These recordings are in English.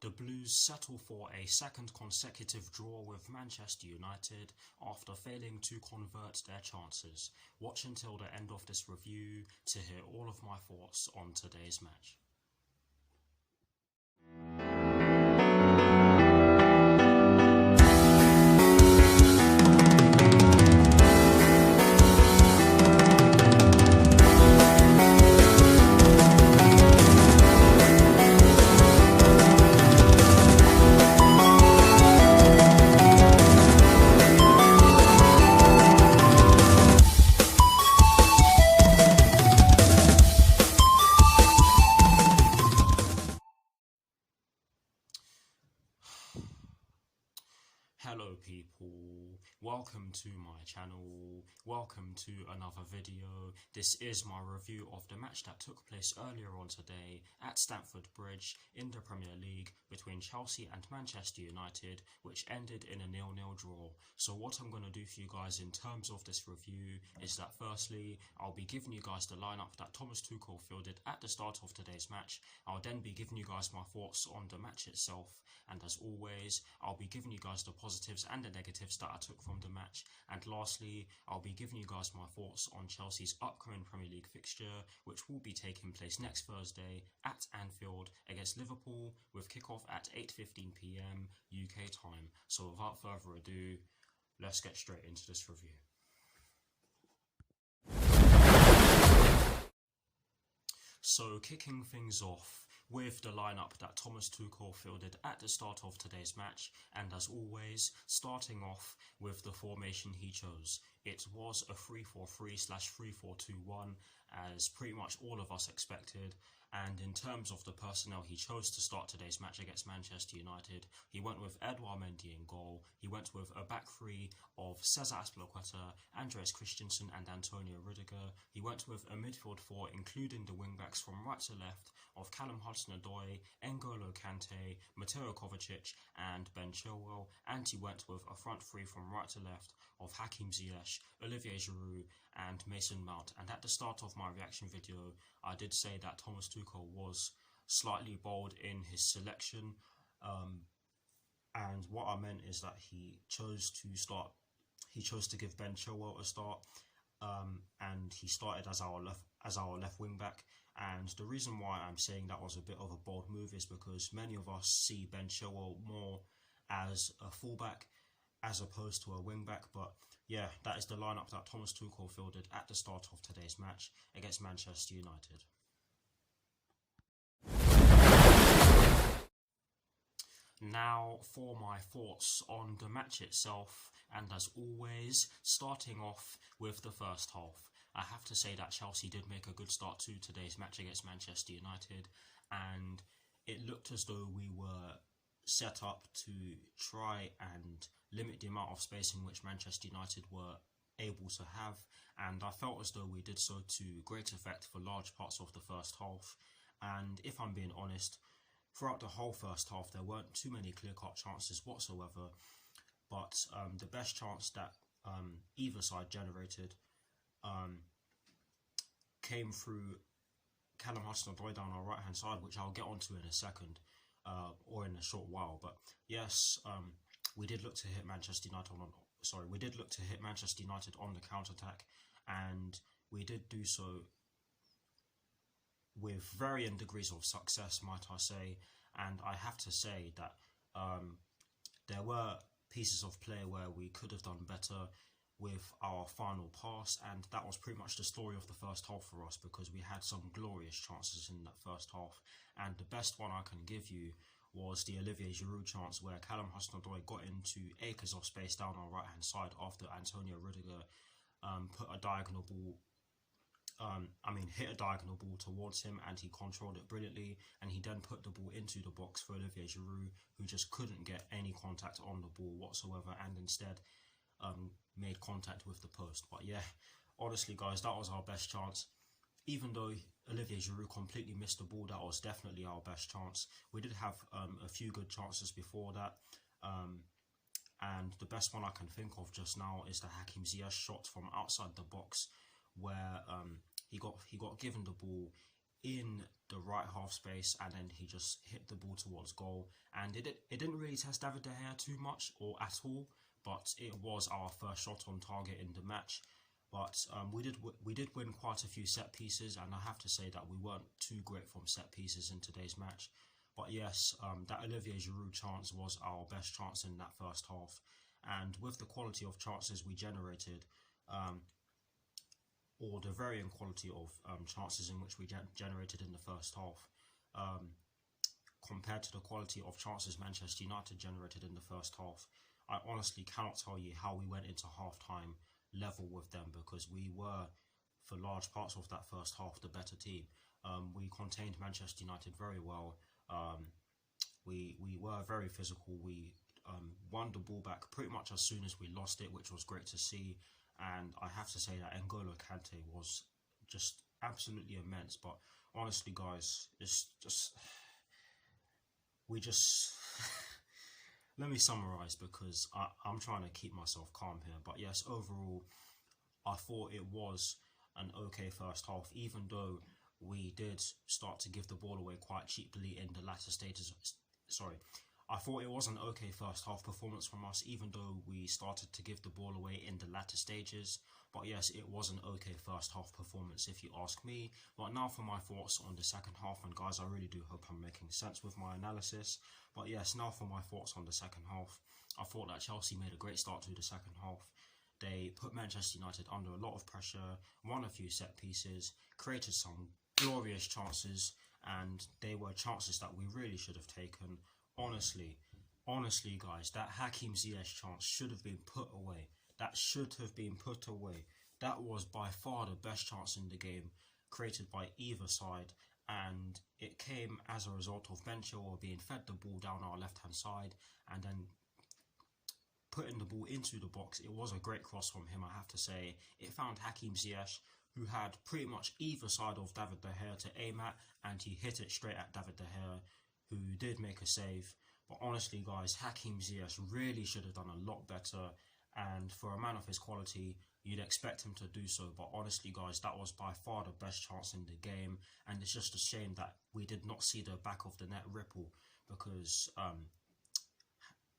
The Blues settle for a second consecutive draw with Manchester United after failing to convert their chances. Watch until the end of this review to hear all of my thoughts on today's match. Hello people, welcome to my channel, welcome to another video. This is my review of the match that took place earlier on today at Stamford Bridge in the Premier League between Chelsea and Manchester United, which ended in a 0-0 draw. So what I'm going to do for you guys in terms of this review is that firstly, I'll be giving you guys the lineup that Thomas Tuchel fielded at the start of today's match. I'll then be giving you guys my thoughts on the match itself, and as always, I'll be giving you guys the positives and the negatives that I took from the match. And lastly, I'll be giving you guys my thoughts on Chelsea's upcoming Premier League fixture, which will be taking place next Thursday at Anfield against Liverpool, with kickoff at 8:15 PM UK time. So without further ado, let's get straight into this review. So kicking things off with the lineup that Thomas Tuchel fielded at the start of today's match, and as always, starting off with the formation he chose. It was a 3-4-3/3-4-2-1, as pretty much all of us expected. And in terms of the personnel he chose to start today's match against Manchester United, he went with Edouard Mendy in goal. He went with a back three of Cesar Azpilicueta, Andreas Christensen and Antonio Rudiger. He went with a midfield four, including the wing-backs from right to left of Callum Hudson-Odoi, N'Golo Kante, Mateo Kovacic and Ben Chilwell. And he went with a front three from right to left of Hakim Ziyech, Olivier Giroud and Mason Mount. And at the start of my reaction video, I did say that Thomas Tuchel was slightly bold in his selection, and what I meant is that he chose to give Ben Chilwell a start, and he started as our left wing back. And the reason why I'm saying that was a bit of a bold move is because many of us see Ben Chilwell more as a fullback as opposed to a wing back. But yeah, that is the lineup that Thomas Tuchel fielded at the start of today's match against Manchester United. Now for my thoughts on the match itself, and as always, starting off with the first half. I have to say that Chelsea did make a good start to today's match against Manchester United, and it looked as though we were set up to try and limit the amount of space in which Manchester United were able to have, and I felt as though we did so to great effect for large parts of the first half. And if I'm being honest, throughout the whole first half there weren't too many clear-cut chances whatsoever, but the best chance that either side generated came through Callum Hudson-Odoi down our right-hand side, which I'll get onto in a second, or in a short while. But yes, we did look to hit Manchester United on the counter-attack, and we did do so with varying degrees of success, might I say. And I have to say that there were pieces of play where we could have done better with our final pass, and that was pretty much the story of the first half for us, because we had some glorious chances in that first half. And the best one I can give you was the Olivier Giroud chance, where Callum Hudson-Odoi got into acres of space down our right hand side after Antonio Rudiger hit a diagonal ball towards him, and he controlled it brilliantly, and he then put the ball into the box for Olivier Giroud, who just couldn't get any contact on the ball whatsoever, and instead made contact with the post. But yeah, honestly guys, that was our best chance. Even though Olivier Giroud completely missed the ball, that was definitely our best chance. We did have a few good chances before that, and the best one I can think of just now is the Hakim Ziyech shot from outside the box, where he got given the ball in the right half space, and then he just hit the ball towards goal. And it didn't really test David De Gea too much or at all, but it was our first shot on target in the match. But we did win quite a few set pieces, and I have to say that we weren't too great from set pieces in today's match. But yes, that Olivier Giroud chance was our best chance in that first half, and with the quality of chances we generated, or the varying quality of chances in which we generated in the first half, compared to the quality of chances Manchester United generated in the first half, I honestly cannot tell you how we went into half-time level with them, because we were, for large parts of that first half, the better team. We contained Manchester United very well. We were very physical. We won the ball back pretty much as soon as we lost it, which was great to see. And I have to say that N'Golo Kante was just absolutely immense. But honestly, guys, it's just let me summarize, because I'm trying to keep myself calm here. But yes, overall, I thought it was an okay first half, even though we did start to give the ball away quite cheaply in the latter stages. I thought it was an okay first half performance from us, even though we started to give the ball away in the latter stages. But yes, it was an okay first half performance if you ask me. But now for my thoughts on the second half, and guys, I really do hope I'm making sense with my analysis. But yes, now for my thoughts on the second half. I thought that Chelsea made a great start to the second half. They put Manchester United under a lot of pressure, won a few set pieces, created some glorious chances, and they were chances that we really should have taken. Honestly, guys, that Hakim Ziyech chance should have been put away. That should have been put away. That was by far the best chance in the game, created by either side, and it came as a result of Ben Chilwell being fed the ball down our left-hand side and then putting the ball into the box. It was a great cross from him, I have to say. It found Hakim Ziyech, who had pretty much either side of David De Gea to aim at, and he hit it straight at David De Gea, who did make a save. But honestly, guys, Hakim Ziyech really should have done a lot better, and for a man of his quality, you'd expect him to do so. But honestly, guys, that was by far the best chance in the game, and it's just a shame that we did not see the back of the net ripple, because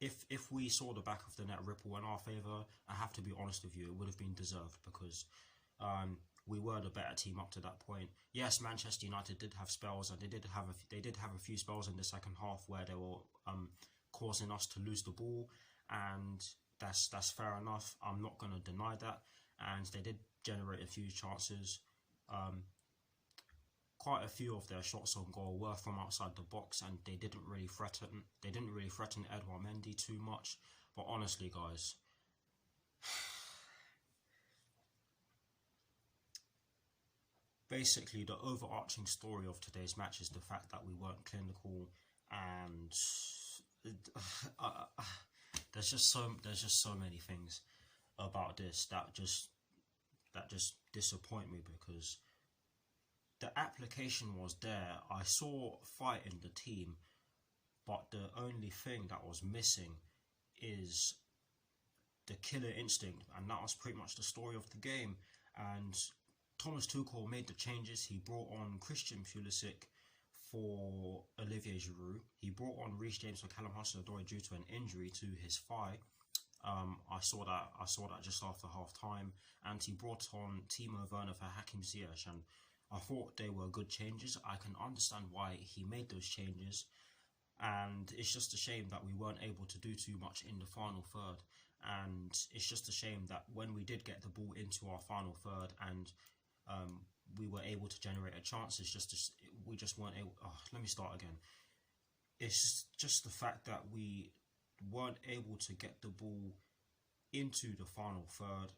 if we saw the back of the net ripple in our favour, I have to be honest with you, it would have been deserved, because we were the better team up to that point. Yes, Manchester United did have spells, and they did have a few spells in the second half where they were causing us to lose the ball, and that's fair enough. I'm not going to deny that, and they did generate a few chances. Quite a few of their shots on goal were from outside the box, and they didn't really threaten Edouard Mendy too much. But honestly, guys, basically the overarching story of today's match is the fact that we weren't clinical, and there's just so many things about this that just disappoint me, because the application was there. I saw fight in the team, but the only thing that was missing is the killer instinct, and that was pretty much the story of the game. And Thomas Tuchel made the changes. He brought on Christian Pulisic for Olivier Giroud. He brought on Reece James for Callum Hudson-Odoi due to an injury to his thigh. I saw that just after half time, and he brought on Timo Werner for Hakim Ziyech, and I thought they were good changes. I can understand why he made those changes, and it's just a shame that we weren't able to do too much in the final third. And it's just a shame that when we did get the ball into our final third and we were able to generate a chance, we just weren't able. Let me start again. It's just the fact that we weren't able to get the ball into the final third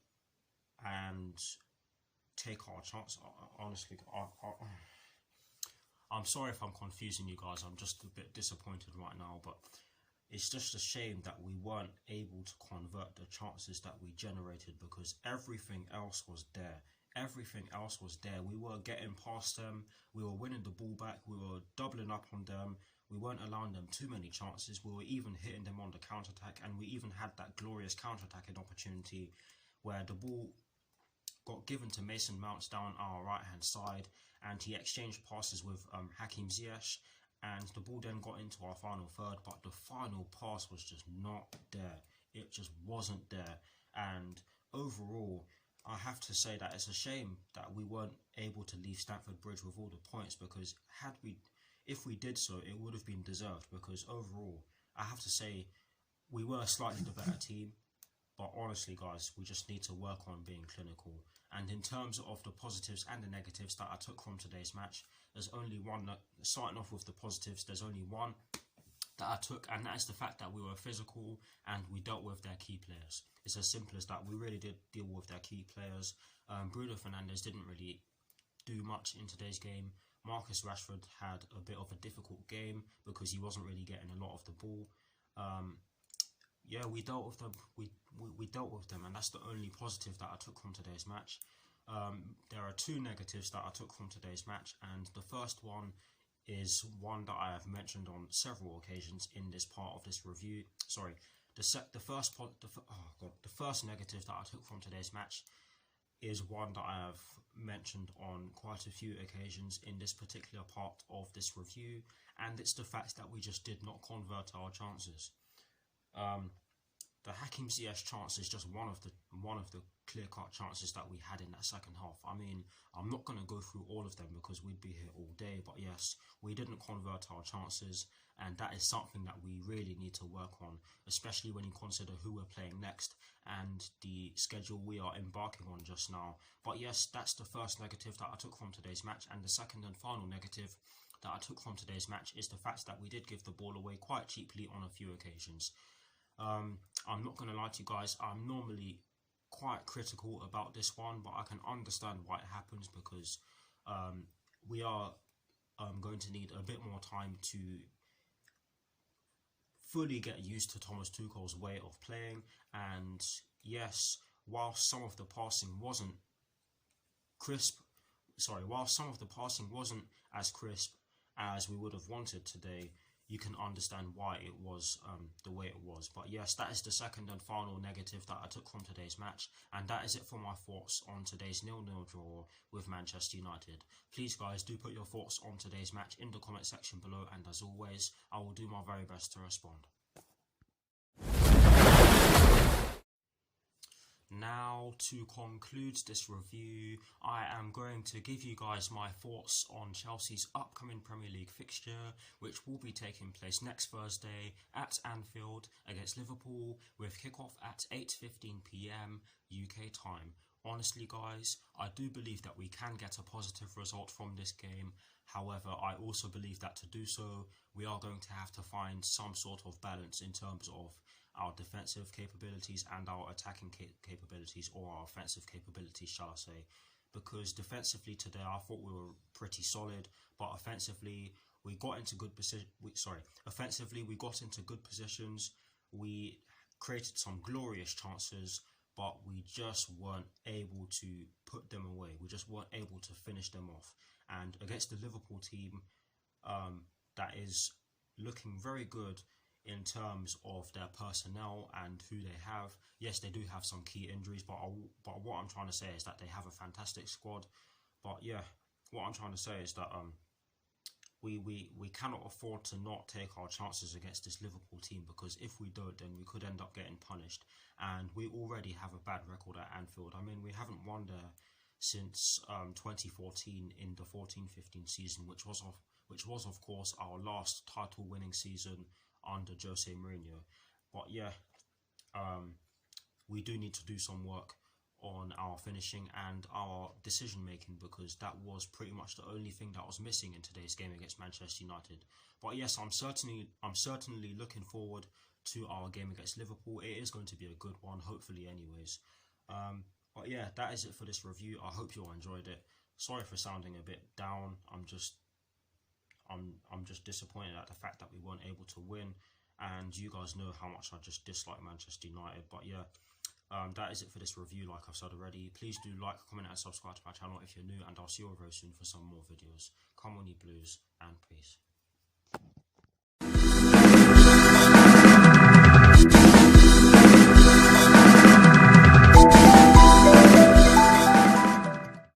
and take our chance. Honestly, I'm sorry if I'm confusing you guys. I'm just a bit disappointed right now, but it's just a shame that we weren't able to convert the chances that we generated, because everything else was there. Everything else was there. We were getting past them. We were winning the ball back. We were doubling up on them. We weren't allowing them too many chances. We were even hitting them on the counter-attack, and we even had that glorious counter-attacking opportunity where the ball got given to Mason Mount down our right hand side, and he exchanged passes with Hakim Ziyech, and the ball then got into our final third, but the final pass was just not there. It just wasn't there. And overall, I have to say that it's a shame that we weren't able to leave Stamford Bridge with all the points, because if we did so, it would have been deserved, because overall, I have to say, we were slightly the better team. But honestly, guys, we just need to work on being clinical. And in terms of the positives and the negatives that I took from today's match, there's only one, starting off with the positives, there's only one that I took, and that is the fact that we were physical and we dealt with their key players. It's as simple as that. We really did deal with their key players. Bruno Fernandes didn't really do much in today's game. Marcus Rashford had a bit of a difficult game because he wasn't really getting a lot of the ball. Yeah, we dealt with them. We dealt with them, and that's the only positive that I took from today's match. There are two negatives that I took from today's match, and the first one is one that I have mentioned on several occasions in this part of this review. Sorry, the first negative that I took from today's match is one that I have mentioned on quite a few occasions in this particular part of this review, and it's the fact that we just did not convert our chances. The Hakim Ziyech chance is just one of the clear-cut chances that we had in that second half. I mean, I'm not going to go through all of them because we'd be here all day, but yes, we didn't convert our chances, and that is something that we really need to work on, especially when you consider who we're playing next and the schedule we are embarking on just now. But yes, that's the first negative that I took from today's match, and the second and final negative that I took from today's match is the fact that we did give the ball away quite cheaply on a few occasions. I'm not going to lie to you guys, I'm normally quite critical about this one, but I can understand why it happens, because we are going to need a bit more time to fully get used to Thomas Tuchel's way of playing. And yes, whilst some of the passing wasn't as crisp as we would have wanted today, you can understand why it was the way it was. But yes, that is the second and final negative that I took from today's match, and that is it for my thoughts on today's 0-0 draw with Manchester United. Please guys, do put your thoughts on today's match in the comment section below, and as always, I will do my very best to respond. Now, to conclude this review, I am going to give you guys my thoughts on Chelsea's upcoming Premier League fixture, which will be taking place next Thursday at Anfield against Liverpool, with kickoff at 8:15 PM UK time. Honestly guys, I do believe that we can get a positive result from this game. However, I also believe that to do so, we are going to have to find some sort of balance in terms of our defensive capabilities and our attacking capabilities, or our offensive capabilities, shall I say. Because defensively today, I thought we were pretty solid, but offensively, we got into good offensively, we got into good positions. We created some glorious chances, but we just weren't able to put them away. We just weren't able to finish them off. And against the Liverpool team, that is looking very good in terms of their personnel and who they have. Yes, they do have some key injuries, but what I'm trying to say is that they have a fantastic squad. But yeah, what I'm trying to say is that we cannot afford to not take our chances against this Liverpool team, because if we don't, then we could end up getting punished. And we already have a bad record at Anfield. I mean, we haven't won there since 2014 in the 14-15 season, which was of course our last title winning season under Jose Mourinho. But yeah, we do need to do some work on our finishing and our decision making, because that was pretty much the only thing that was missing in today's game against Manchester United. But yes, I'm certainly looking forward to our game against Liverpool. It is going to be a good one, hopefully anyways. But yeah, that is it for this review. I hope you all enjoyed it. Sorry for sounding a bit down. I'm just disappointed at the fact that we weren't able to win, and you guys know how much I just dislike Manchester United. But yeah, that is it for this review. Like I've said already, please do like, comment and subscribe to my channel if you're new, and I'll see you all very soon for some more videos. Come on you Blues, and peace.